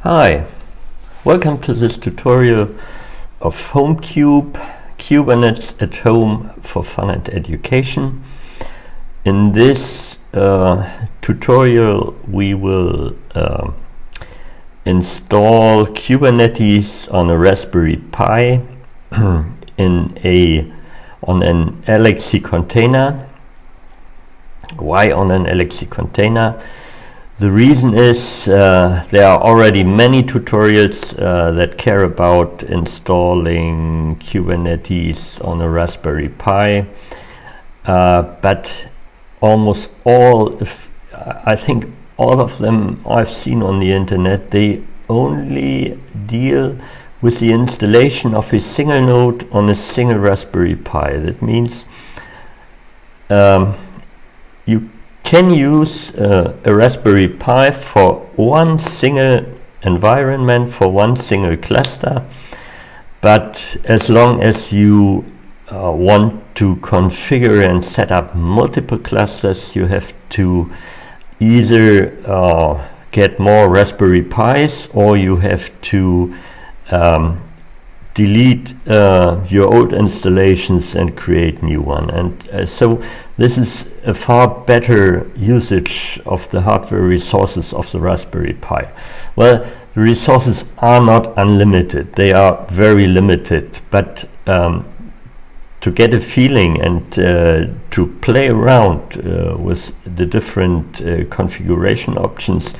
Hi, welcome to this tutorial of HomeCube, Kubernetes at home for fun and education. In this tutorial we will install Kubernetes on a Raspberry Pi on an LXC container. Why on an LXC container? The reason is there are already many tutorials that care about installing Kubernetes on a Raspberry Pi, but almost all, I think all of them I've seen on the internet, they only deal with the installation of a single node on a single Raspberry Pi. That means you can use a Raspberry Pi for one single environment, for one single cluster, but as long as you want to configure and set up multiple clusters, you have to either get more Raspberry Pis, or you have to delete your old installations and create new one. And so this is a far better usage of the hardware resources of the Raspberry Pi. Well, the resources are not unlimited, they are very limited, but to get a feeling and to play around with the different configuration options,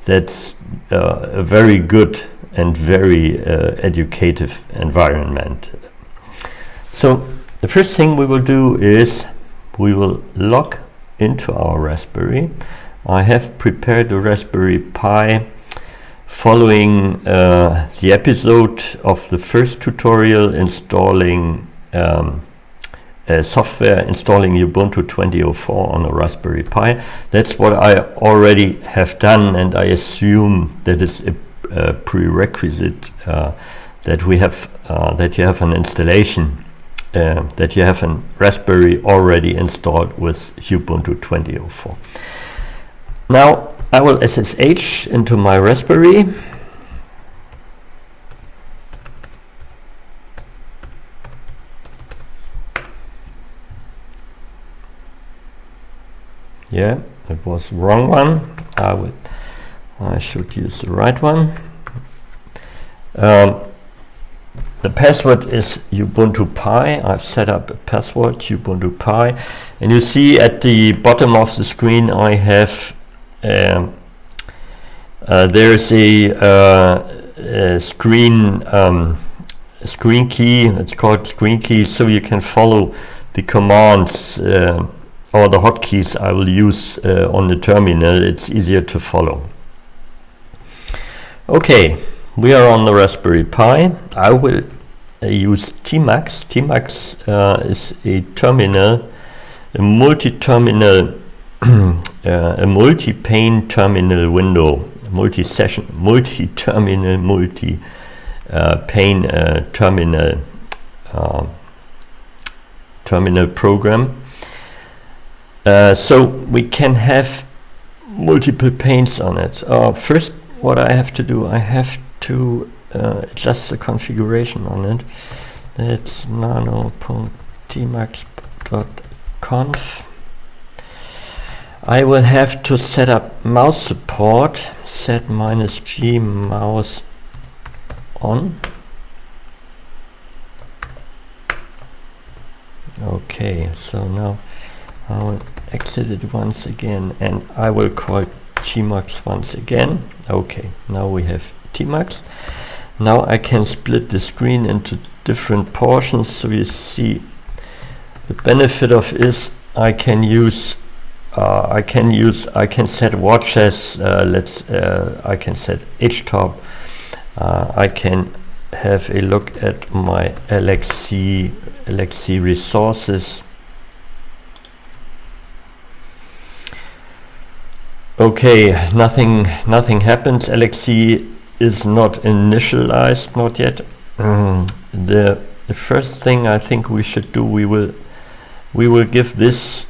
that's a very good and very educative environment. So the first thing we will do is we will log into our Raspberry. I have prepared a Raspberry Pi following the episode of the first tutorial installing software, installing Ubuntu 20.04 on a Raspberry Pi. That's what I already have done, and I assume that is a prerequisite that we have that you have an installation, that you have a Raspberry already installed with Ubuntu 20.04. Now I will SSH into my Raspberry. Yeah, it was the wrong one. I should use the right one. The password is Ubuntu Pi. I've set up a password, Ubuntu Pi, and you see at the bottom of the screen I have there's a screen key. It's called screen key, so you can follow the commands or the hotkeys I will use on the terminal. It's easier to follow. Okay, we are on the Raspberry Pi. I will use Tmax. Tmax is a terminal, a multi-terminal, a multi-pane terminal window, multi-session, multi-terminal, multi-pane terminal program. So we can have multiple panes on it. First, what I have to do, I have to adjust the configuration on it. That's nano.tmax.conf. I will have to set up mouse support, set -G mouse on. Okay, so now I will exit it once again, and I will call Tmax once again. Okay, now we have Tmax. Now I can split the screen into different portions, so you see the benefit of is I can set watches. I can set htop. I can have a look at my LXC resources. Okay, nothing happens. LXC is not initialized, not yet. The first thing I think we should do, we will give this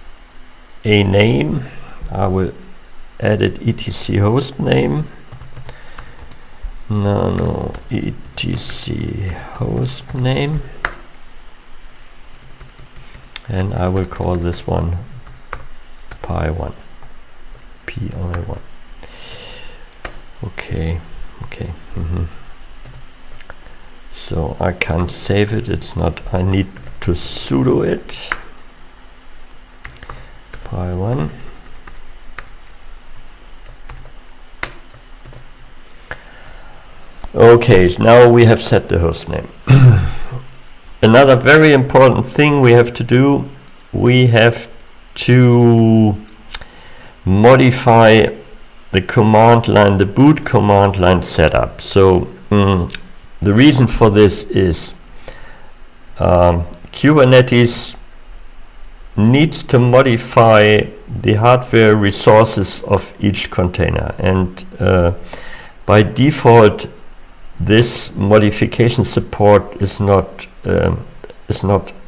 a name. I will add it etc host name. nano etc host name, and I will call this one pi1, pi1. Okay. So I can't save it, it's not, I need to sudo it, pi1. Okay, so now we have set the host name. Another very important thing we have to do, we have to modify the command line, the boot command line setup. So the reason for this is Kubernetes needs to modify the hardware resources of each container, and by default this modification support is not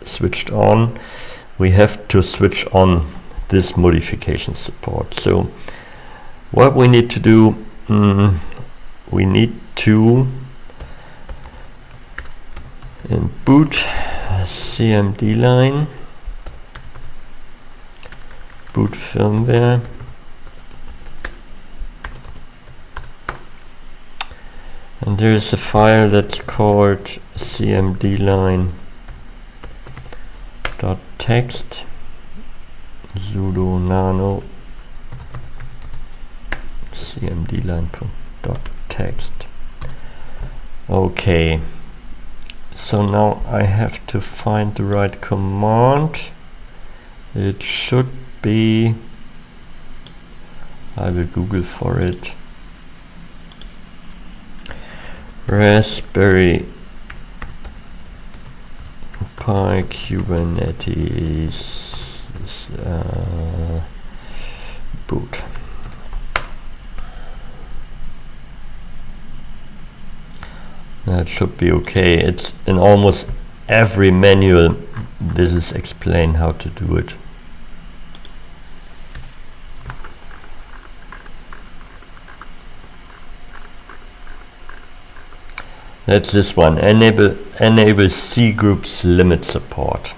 switched on. We have to switch on this modification support. So what we need to do, we need to in boot cmd line, boot firmware, and there is a file that's called cmdline.txt sudo nano cmdline.txt. Okay, so now I have to find the right command. It should be, I will Google for it, Raspberry Pi Kubernetes boot. That should be okay. It's in almost every manual this is explained how to do it. That's this one, enable C groups limit support.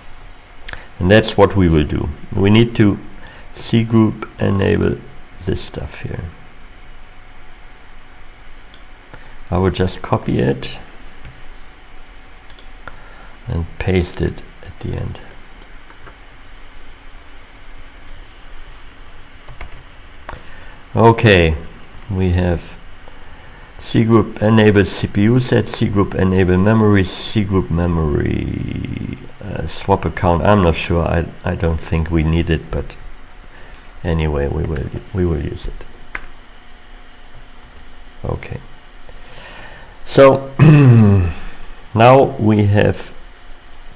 And that's what we will do. We need to C group enable this stuff here. I will just copy it and paste it at the end. Okay, we have C group enable CPU set, C group enable memory, C group memory swap account. I'm not sure. I don't think we need it, but anyway, we will use it. Okay. So now we have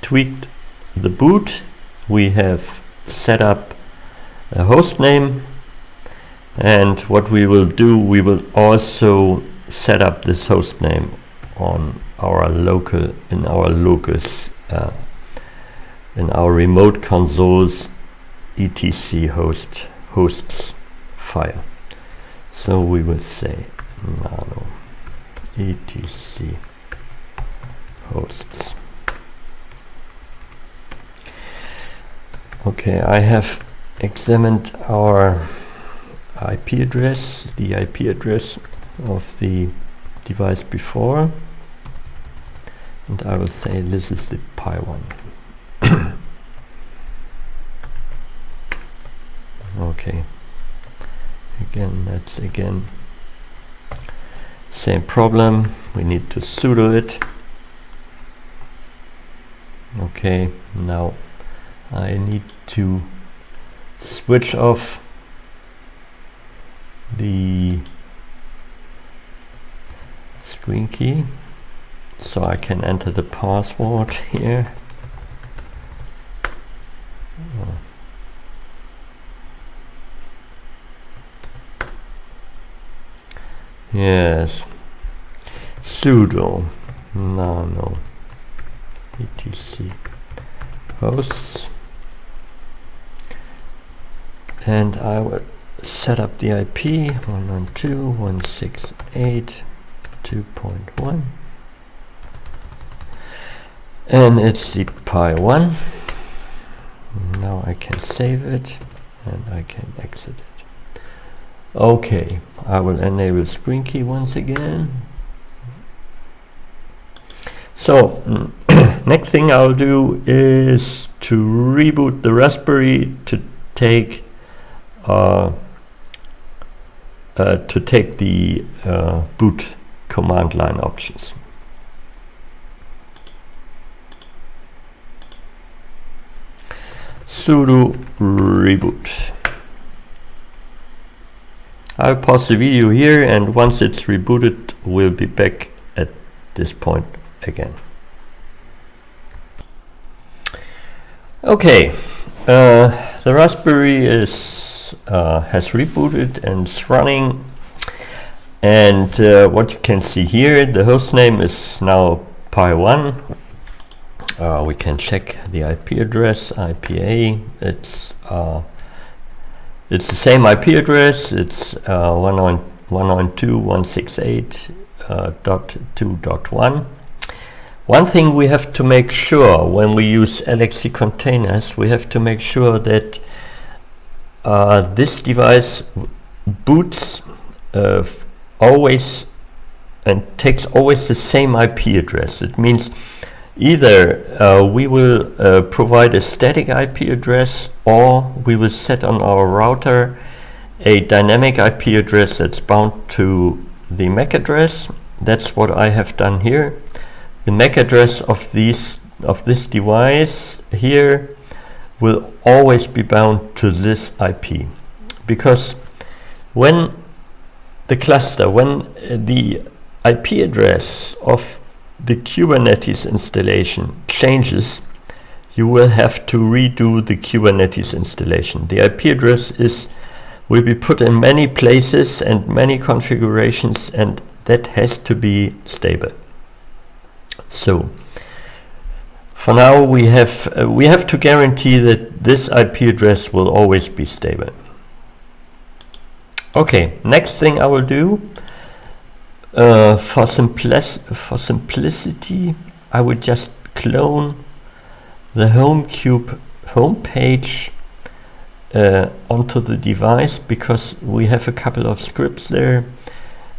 tweaked the boot. We have set up a host name, and what we will do, we will also set up this host name on our local, in our locus, in our remote consoles etc hosts file. So we will say nano etc hosts. Okay, I have examined our IP address, the IP address of the device before, and I will say this is the Pi1. Okay, again, that's again same problem. We need to sudo it. Okay, now I need to switch off the screen key so I can enter the password here. Yes, sudo nano etc hosts, and I will set up the IP 192.168 2.1, and it's the Pi 1. Now I can save it and I can exit it. Okay, I will enable screen key once again. So next thing I'll do is to reboot the Raspberry to take the boot command line options. Sudo reboot. I'll pause the video here, and once it's rebooted, we'll be back at this point again. Okay, the Raspberry has rebooted and it's running, and what you can see here, the host name is now Pi 1. We can check the IP address, IPA. It's the same IP address. It's 192.168.2.1. One thing we have to make sure when we use LXC containers, we have to make sure that this device boots always and takes always the same IP address. It means either we will provide a static IP address, or we will set on our router a dynamic IP address that's bound to the MAC address. That's what I have done here. The MAC address of this device here will always be bound to this IP, because when the IP address of the Kubernetes installation changes, you will have to redo the Kubernetes installation. The IP address will be put in many places and many configurations, and that has to be stable. So for now we have to guarantee that this IP address will always be stable. Okay, next thing I will do, for simplicity, I would just clone the HomeCube homepage onto the device, because we have a couple of scripts there,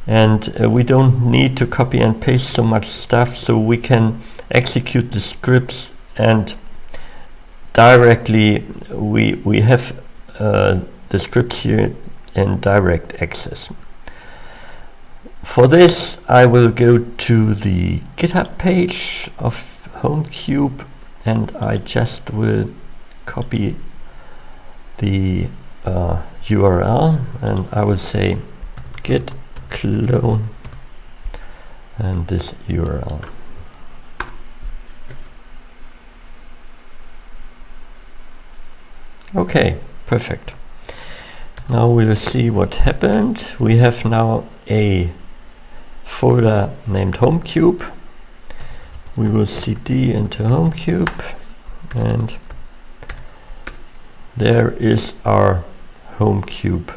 and we don't need to copy and paste so much stuff, so we can execute the scripts and directly we have the scripts here in direct access. For this, I will go to the GitHub page of HomeCube, and I just will copy the URL, and I will say git clone and this URL. Okay, perfect. Now we'll see what happened. We have now a folder named HomeCube. We will cd into HomeCube, and there is our HomeCube.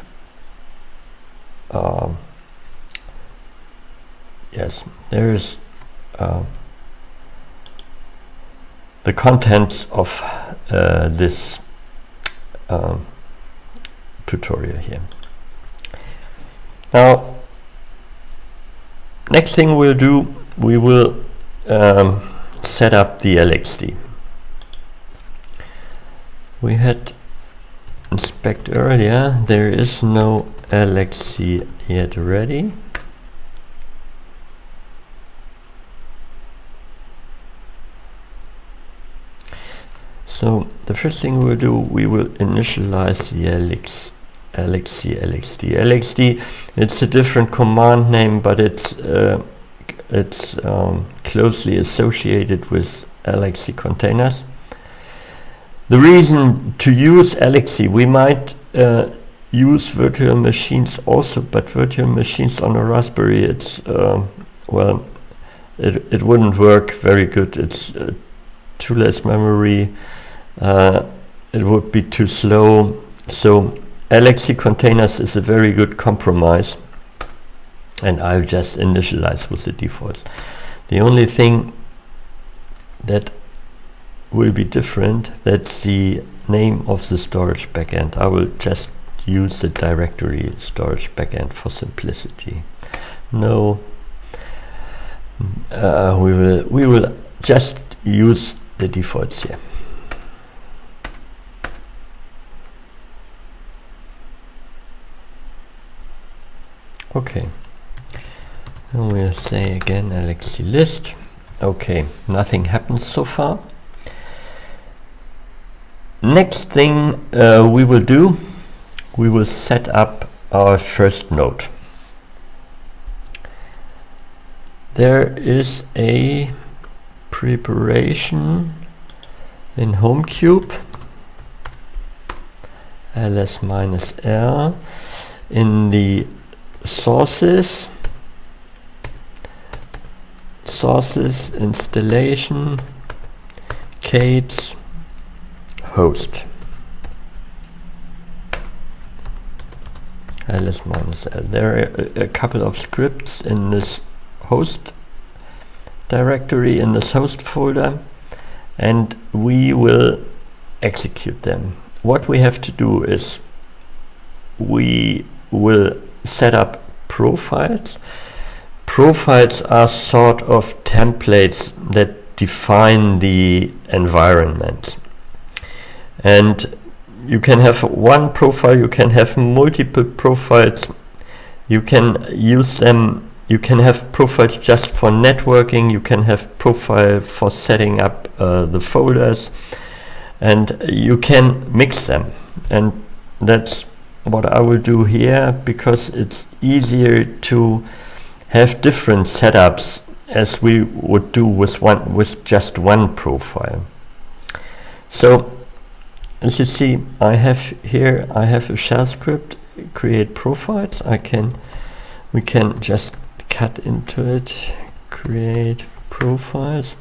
Yes, there is the contents of this tutorial here. Now, next thing we'll do, we will set up the LXC. We had inspect earlier, there is no LXC yet ready. So the first thing we'll do, we will initialize the LXC LXD. LXD, it's a different command name, but it's closely associated with LXC containers. The reason to use LXC, we might use virtual machines also, but virtual machines on a Raspberry, it's well, it wouldn't work very good. It's too less memory. It would be too slow. So LXC containers is a very good compromise. and I'll just initialize with the defaults. The only thing that will be different, that's the name of the storage backend. I will just use the directory storage backend for simplicity. No, we will just use the defaults here. Okay, and we'll say again LXC list. Okay, nothing happens so far. Next thing we will do, we will set up our first node. There is a preparation in HomeCube, ls-l, in the sources installation Kate's host ls-l. There are a couple of scripts in this host directory, in this host folder, and we will execute them. What we have to do is we will set up profiles. Profiles are sort of templates that define the environment. And you can have one profile, you can have multiple profiles, you can use them, you can have profiles just for networking, you can have profile for setting up the folders, and you can mix them. And that's what I will do here, because it's easier to have different setups as we would do with just one profile. So as you see, I have a shell script, create profiles. We can just cut into it, create profiles.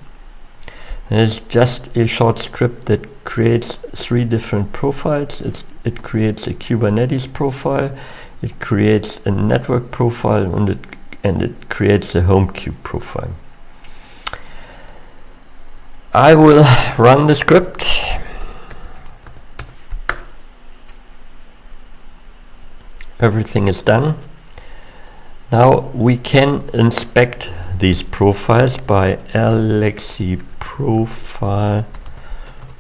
There's just a short script that creates 3 different profiles. It creates a Kubernetes profile, it creates a network profile, and it creates a HomeCube profile. I will run the script. Everything is done. Now we can inspect these profiles by LXC profile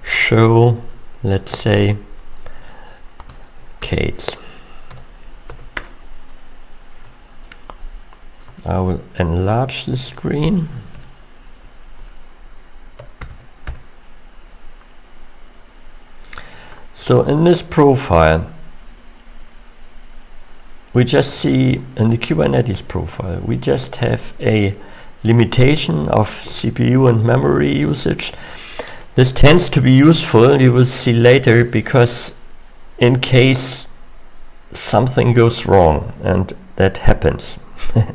show, let's say, Kate's. I will enlarge the screen. So in this profile, we just see in the Kubernetes profile, we just have a limitation of CPU and memory usage. This tends to be useful, you will see later, because in case something goes wrong, and that happens,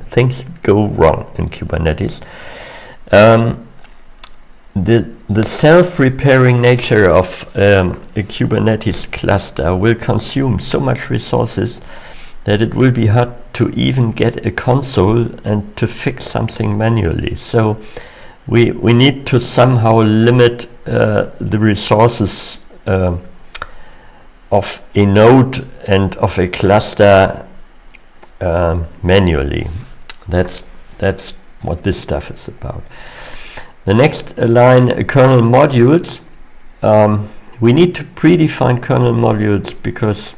things go wrong in Kubernetes. The self-repairing nature of a Kubernetes cluster will consume so much resources that it will be hard to even get a console and to fix something manually. So we need to somehow limit the resources of a node and of a cluster manually. That's what this stuff is about. The next line, kernel modules. We need to predefine kernel modules because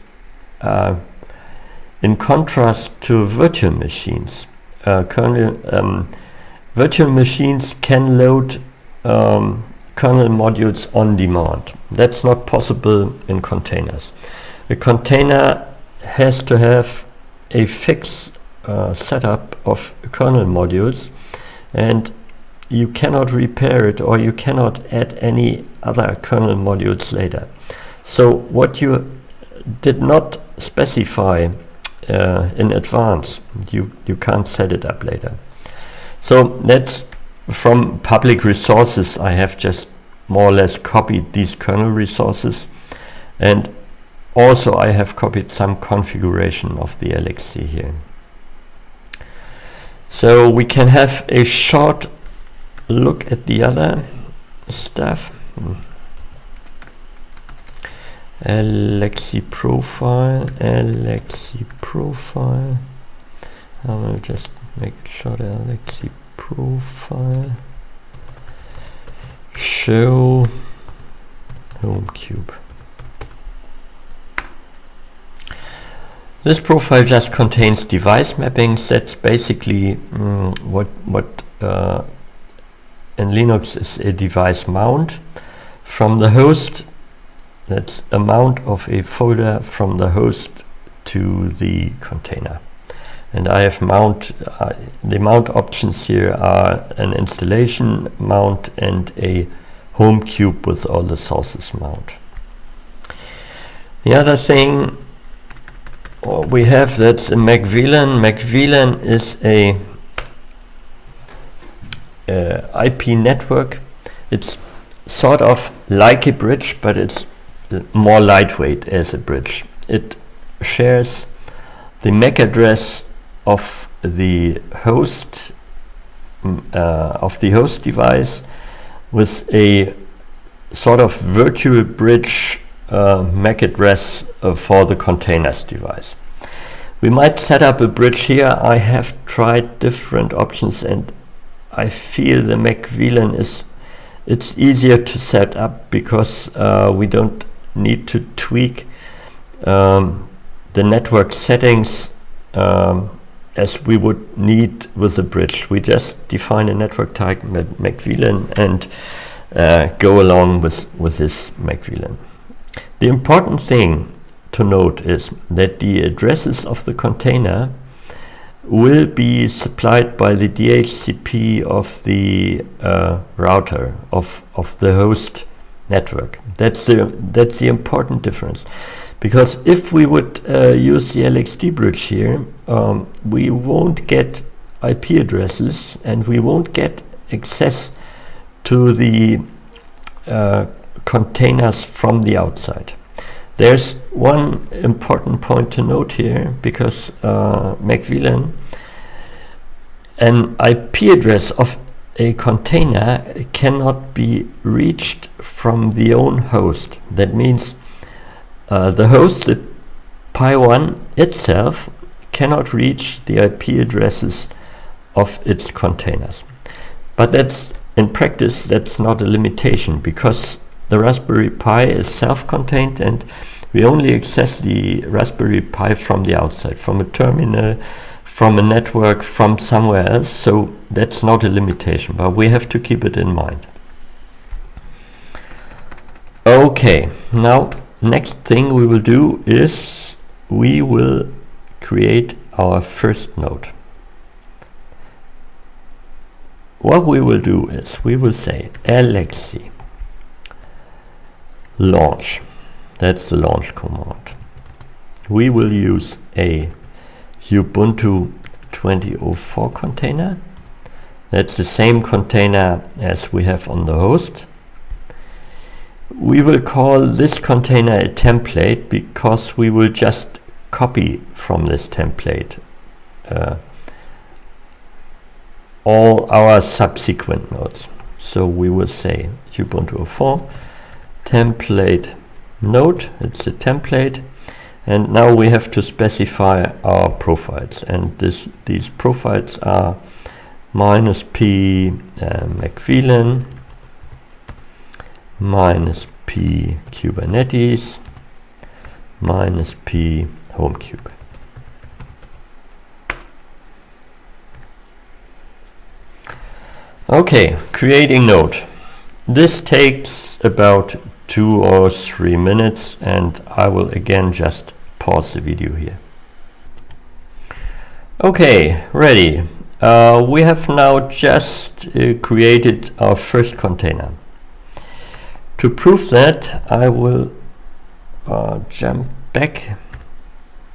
in contrast to virtual machines, virtual machines can load kernel modules on demand. That's not possible in containers. A container has to have a fixed setup of kernel modules, and you cannot repair it, or you cannot add any other kernel modules later. So what you did not specify in advance, you can't set it up later. So that's from public resources. I have just more or less copied these kernel resources, and also I have copied some configuration of the LXC here. So we can have a short look at the other stuff. LXC profile, LXC profile. I will just make it short. LXC profile. Show home cube. This profile just contains device mappings. That's basically what in Linux is a device mount from the host. That's a mount of a folder from the host to the container. And I have the mount options here are an installation mount and a home cube with all the sources mount. The other thing we have, that's a MacVLAN. MacVLAN is a IP network. It's sort of like a bridge, but it's more lightweight as a bridge. It shares the MAC address of the host device with a sort of virtual bridge MAC address for the containers device. We might set up a bridge here. I have tried different options and I feel the MacVLAN it's easier to set up because we don't need to tweak the network settings as we would need with a bridge. We just define a network type MacVLAN and go along with this MacVLAN. The important thing to note is that the addresses of the container will be supplied by the DHCP of the router of the host network. That's the important difference, because if we would use the LXD bridge here, we won't get IP addresses and we won't get access to the containers from the outside. There's one important point to note here, because MacVLAN, an IP address of a container cannot be reached from the own host. That means the host, the Pi1 itself, cannot reach the IP addresses of its containers. But that's, in practice, that's not a limitation, because the Raspberry Pi is self-contained and we only access the Raspberry Pi from the outside, from a terminal, from a network, from somewhere else. So that's not a limitation, but we have to keep it in mind. Okay, now next thing we will do is we will create our first node. What we will do is we will say LXC launch. That's the launch command. We will use a Ubuntu 2004 container. That's the same container as we have on the host. We will call this container a template because we will just copy from this template all our subsequent nodes. So we will say Ubuntu 04 template node. It's a template, and now we have to specify our profiles, and these profiles are -p MacVLAN, -p Kubernetes, -p HomeCube. Okay, creating node. This takes about 2 or 3 minutes, and I will again just pause the video here. Okay, ready. We have now just created our first container. To prove that, I will jump back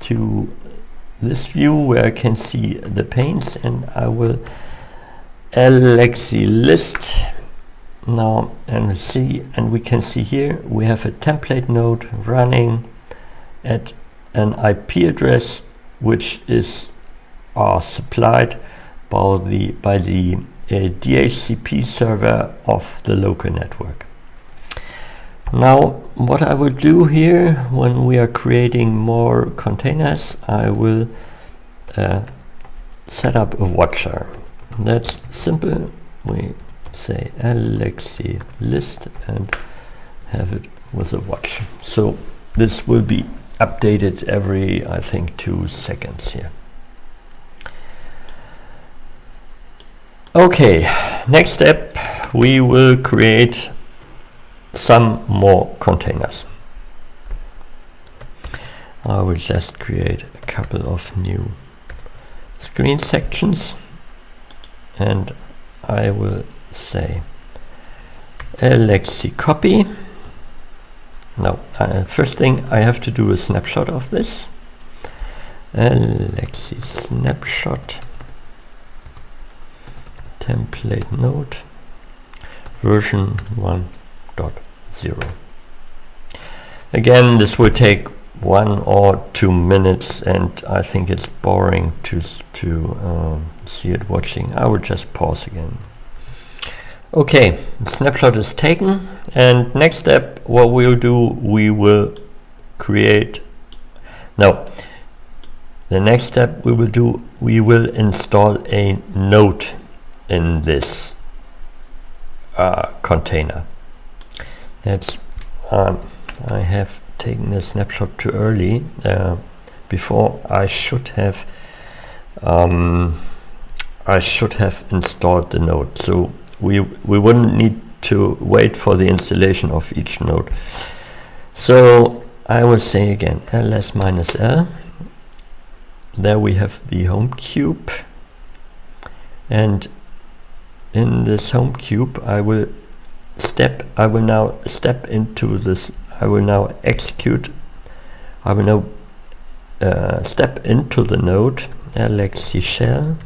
to this view where I can see the panes, and I will LXC list now and see, and we can see here we have a template node running at an IP address which is supplied by the DHCP server of the local network. Now, what I will do here when we are creating more containers, I will set up a watcher. That's simple. We say LXC list and have it with a watch. So this will be updated every, I think, 2 seconds here. Okay, next step, we will create some more containers. I will just create a couple of new screen sections, and I will say LXC copy. Now, first thing I have to do a snapshot of this. LXC snapshot template node version 1.0. Again, this will take 1 or 2 minutes, and I think it's boring to see it watching. I will just pause again. Okay, the snapshot is taken, and next step, what we'll do, we will create. No, the next step we will do, we will install a node in this container. That's I have taken the snapshot too early. Before I should have installed the node, so we wouldn't need to wait for the installation of each node. So I will say again ls-l. There we have the home cube, and in this home cube I will now step into this. I will now step into the node LXC shell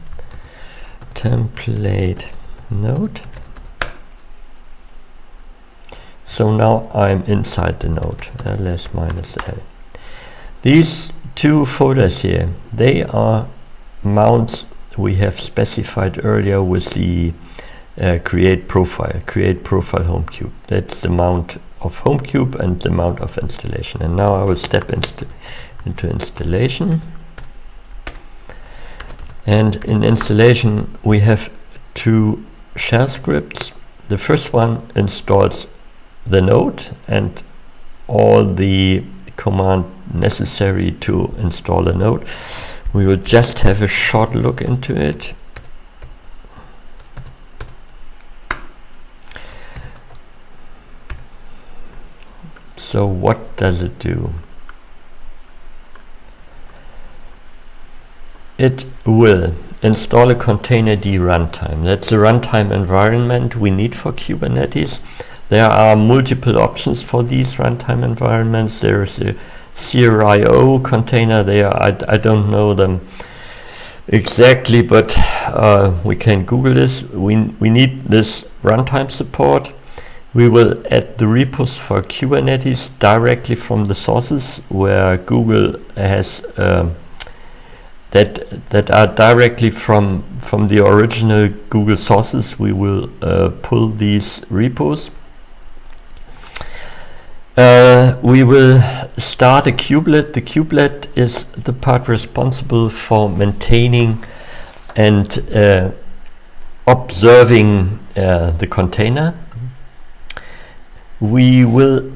template node. So now I'm inside the node ls-l. These 2 folders here, they are mounts we have specified earlier with the create profile home cube. That's the mount of home cube and the mount of installation. And now I will step into installation. And in installation we have 2 shell scripts. The first one installs the node and all the command necessary to install a node. We will just have a short look into it. So what does it do? It will install a containerd runtime. That's the runtime environment we need for Kubernetes. There are multiple options for these runtime environments. There is a CRIO container there. I don't know them exactly, but we can Google this. We need this runtime support. We will add the repos for Kubernetes directly from the sources where Google has that are directly from the original Google sources. We will pull these repos. We will start a kubelet. The kubelet is the part responsible for maintaining and observing the container. We will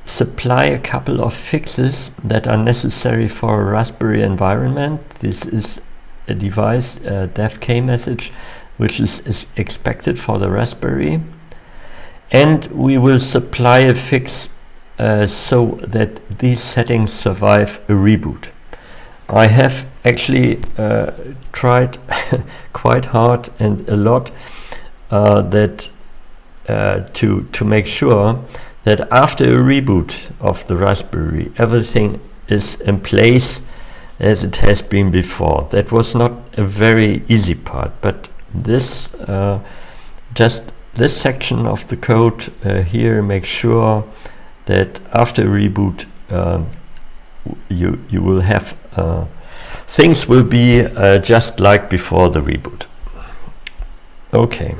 supply a couple of fixes that are necessary for a Raspberry environment. This is a device, devk message, which is expected for the Raspberry. And we will supply a fix so that these settings survive a reboot. I have actually tried quite hard and a lot to make sure that after a reboot of the Raspberry, everything is in place as it has been before. That was not a very easy part, but this just this section of the code here makes sure that after a reboot you will have things will be just like before the reboot. Okay,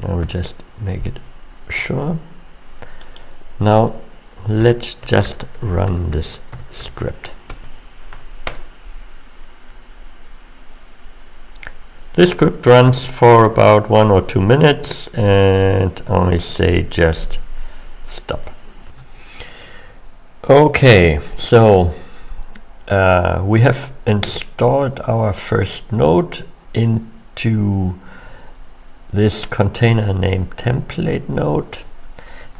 I will just make it sure. Now let's just run this script. This script runs for about 1 or 2 minutes, and I say just stop. Okay, so we have installed our first node into this container named template node,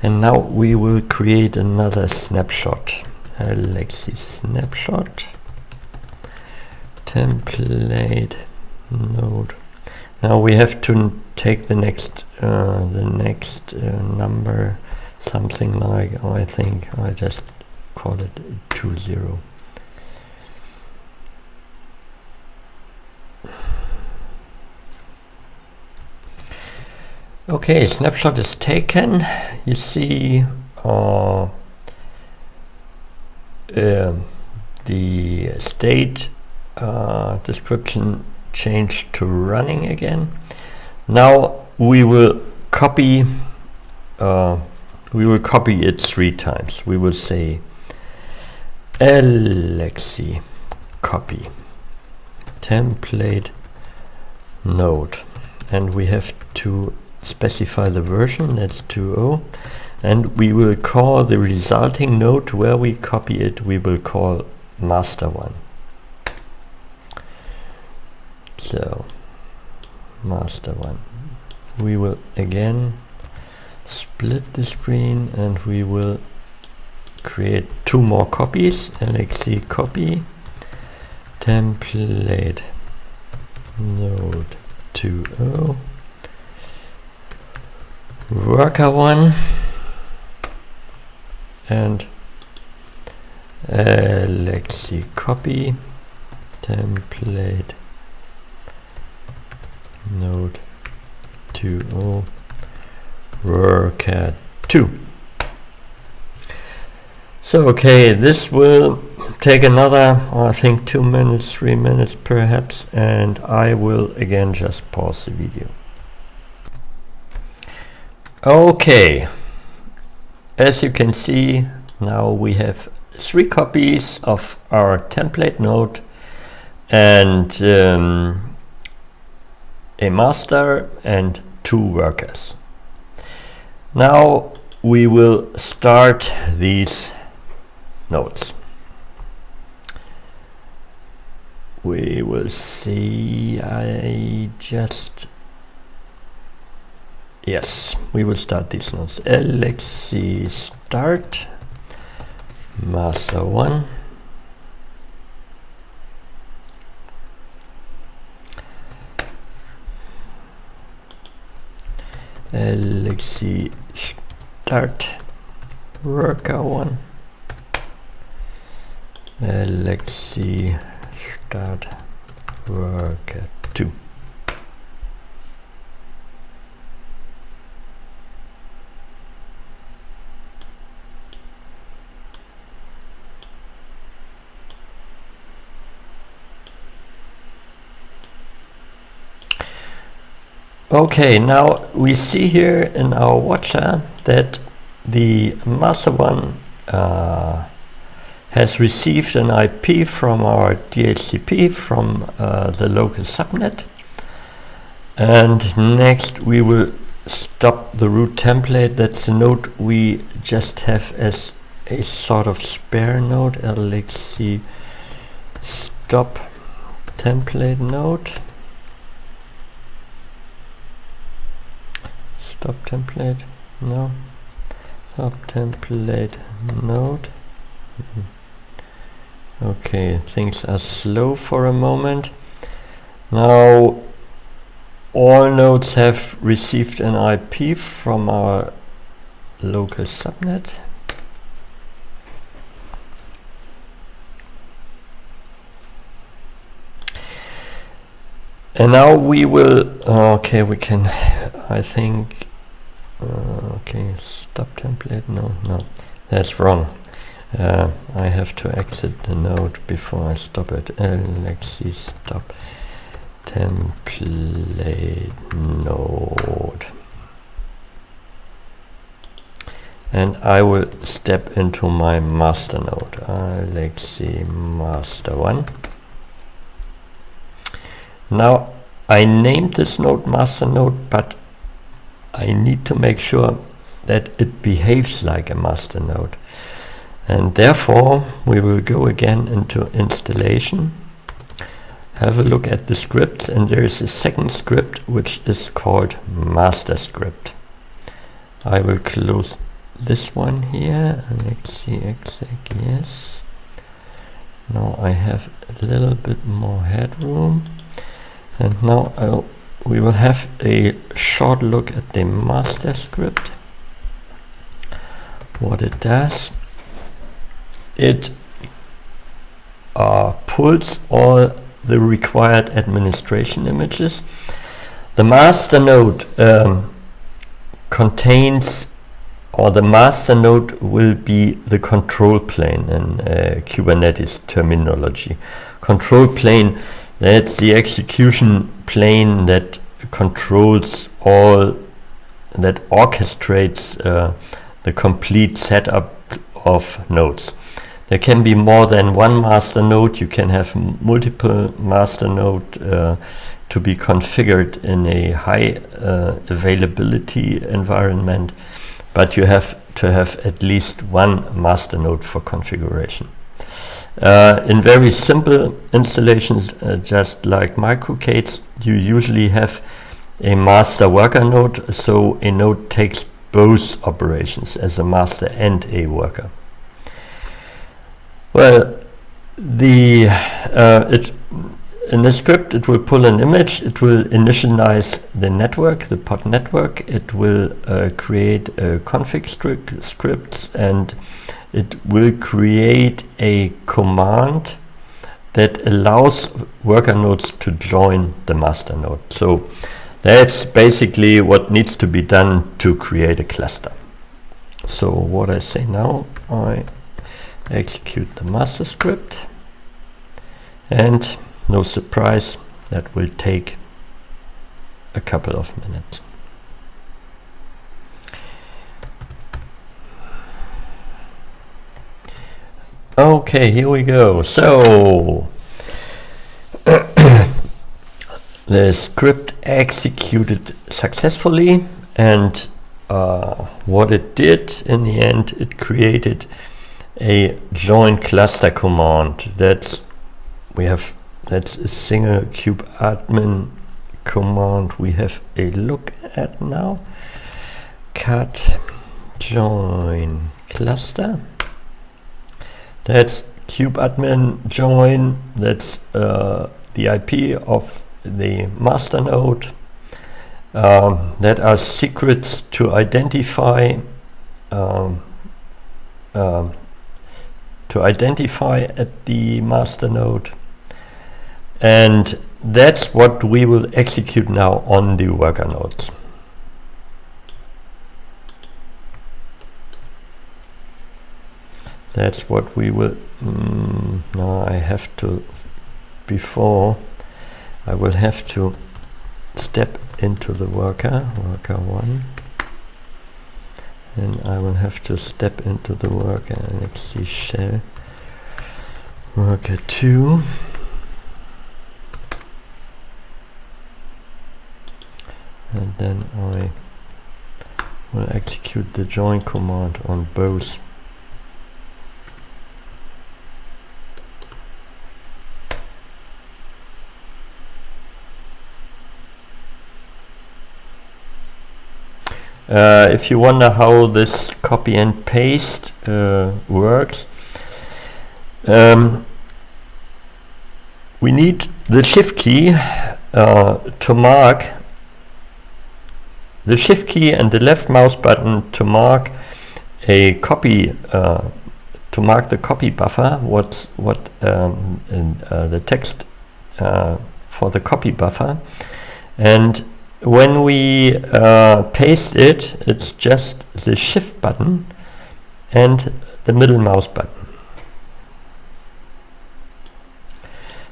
and now we will create another snapshot. LXC snapshot template node. Now we have to take the next number, something like, I think I just call it 20. Okay, snapshot is taken. You see the state description changed to running again. Now we will copy it 3 times. We will say LXC copy template node, and we have to specify the version, that's 2.0, and we will call the resulting node where we copy it, we will call master1. So master1. We will again split the screen and we will create 2 more copies. LXC copy template node 2.0 worker1 and LXC copy template node 2.0 worker2. So okay, this will take another, I think, 2 minutes, 3 minutes perhaps, and I will again just pause the video. Okay, as you can see, now we have 3 copies of our template node and a master and 2 workers. Now we will start these nodes. We will see, yes, we will start these nodes. LXC start master1 LXC start worker1 LXC start worker2. Okay, now we see here in our watcher that the master1 has received an IP from our DHCP from the local subnet, and next we will stop the root template. That's the node we just have as a sort of spare node. LXC stop template node. Stop template, no. Stop template node. Okay, things are slow for a moment. Now all nodes have received an IP from our local subnet. And now we will, okay, we can, I think, okay, stop template, no, that's wrong. I have to exit the node before I stop it. LXC stop template node. And I will step into my master node. LXC master 1. Now I named this node master node, but I need to make sure that it behaves like a master node. And therefore we will go again into installation, have a look at the scripts, and there is a second script which is called master script. I will close this one here. LXC exec, yes. Now I have a little bit more headroom, and now we will have a short look at the master script. What it does, it pulls all the required administration images. The master node contains, or the master node will be the control plane in Kubernetes terminology. Control plane, that's the execution plane that controls all, that orchestrates the complete setup of nodes. There can be more than one master node. You can have multiple master node to be configured in a high availability environment, but you have to have at least one master node for configuration. In very simple installations, just like microcades, you usually have a master worker node, so a node takes both operations as a master and a worker. Well, in the script it will pull an image, it will initialize the network, the pod network, it will create a config scripts, and it will create a command that allows worker nodes to join the master node. So that's basically what needs to be done to create a cluster. So what I say now, I execute the master script, and no surprise, that will take a couple of minutes. Okay, here we go. So the script executed successfully, and what it did in the end, it created a join cluster command. That's a single kubeadmin command we have a look at now. Cat join cluster. That's kubeadmin join. That's the IP of the master node. That are secrets to identify at the master node, and that's what we will execute now on the worker nodes. That's what we will now I have to, before I will have to step into the worker 1, and I will have to step into the worker LXC shell worker 2, and then I will execute the join command on both. If you wonder how this copy and paste works, we need the shift key to mark the shift key and the left mouse button to mark a copy, to mark the copy buffer, the text for the copy buffer, and when we paste it, it's just the shift button and the middle mouse button.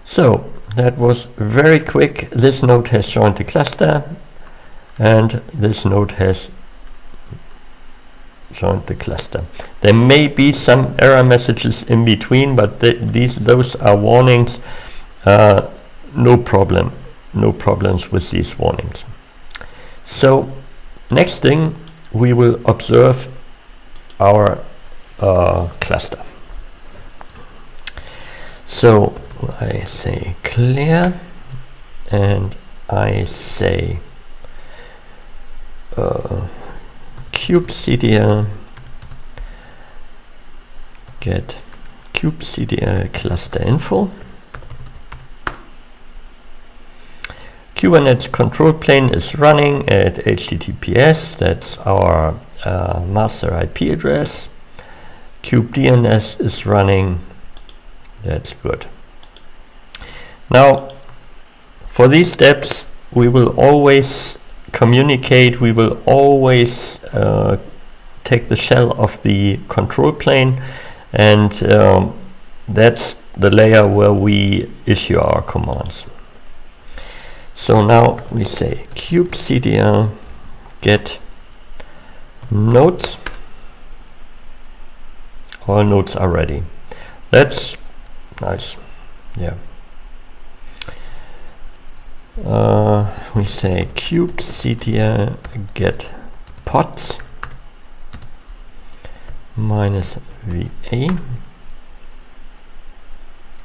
So that was very quick. This node has joined the cluster, and this node has joined the cluster. There may be some error messages in between, but those are warnings. No problems with these warnings. So next thing, we will observe our cluster. So I say clear, and I say kubectl get kubectl cluster info. Kubernetes control plane is running at HTTPS, that's our master IP address. kubedns is running, that's good. Now, for these steps, we will always communicate, we will always take the shell of the control plane, and that's the layer where we issue our commands. So now we say kubectl get nodes. All nodes are ready. That's nice. Yeah. We say kubectl get pods minus va.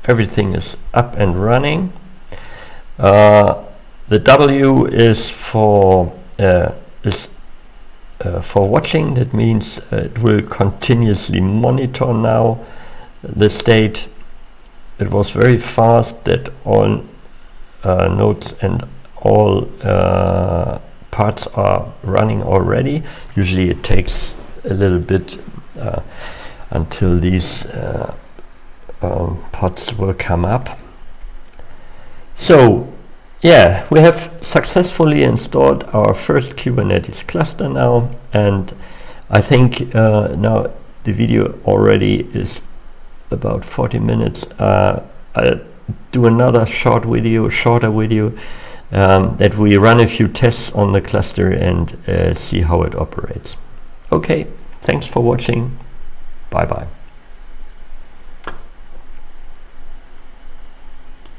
Everything is up and running. The W is for watching. That means it will continuously monitor now the state. It was very fast that all nodes and all parts are running already. Usually it takes a little bit until these pods will come up. So yeah, we have successfully installed our first Kubernetes cluster now, and I think now the video already is about 40 minutes. I'll do another shorter video that we run a few tests on the cluster and see how it operates. Okay, thanks for watching. Bye bye.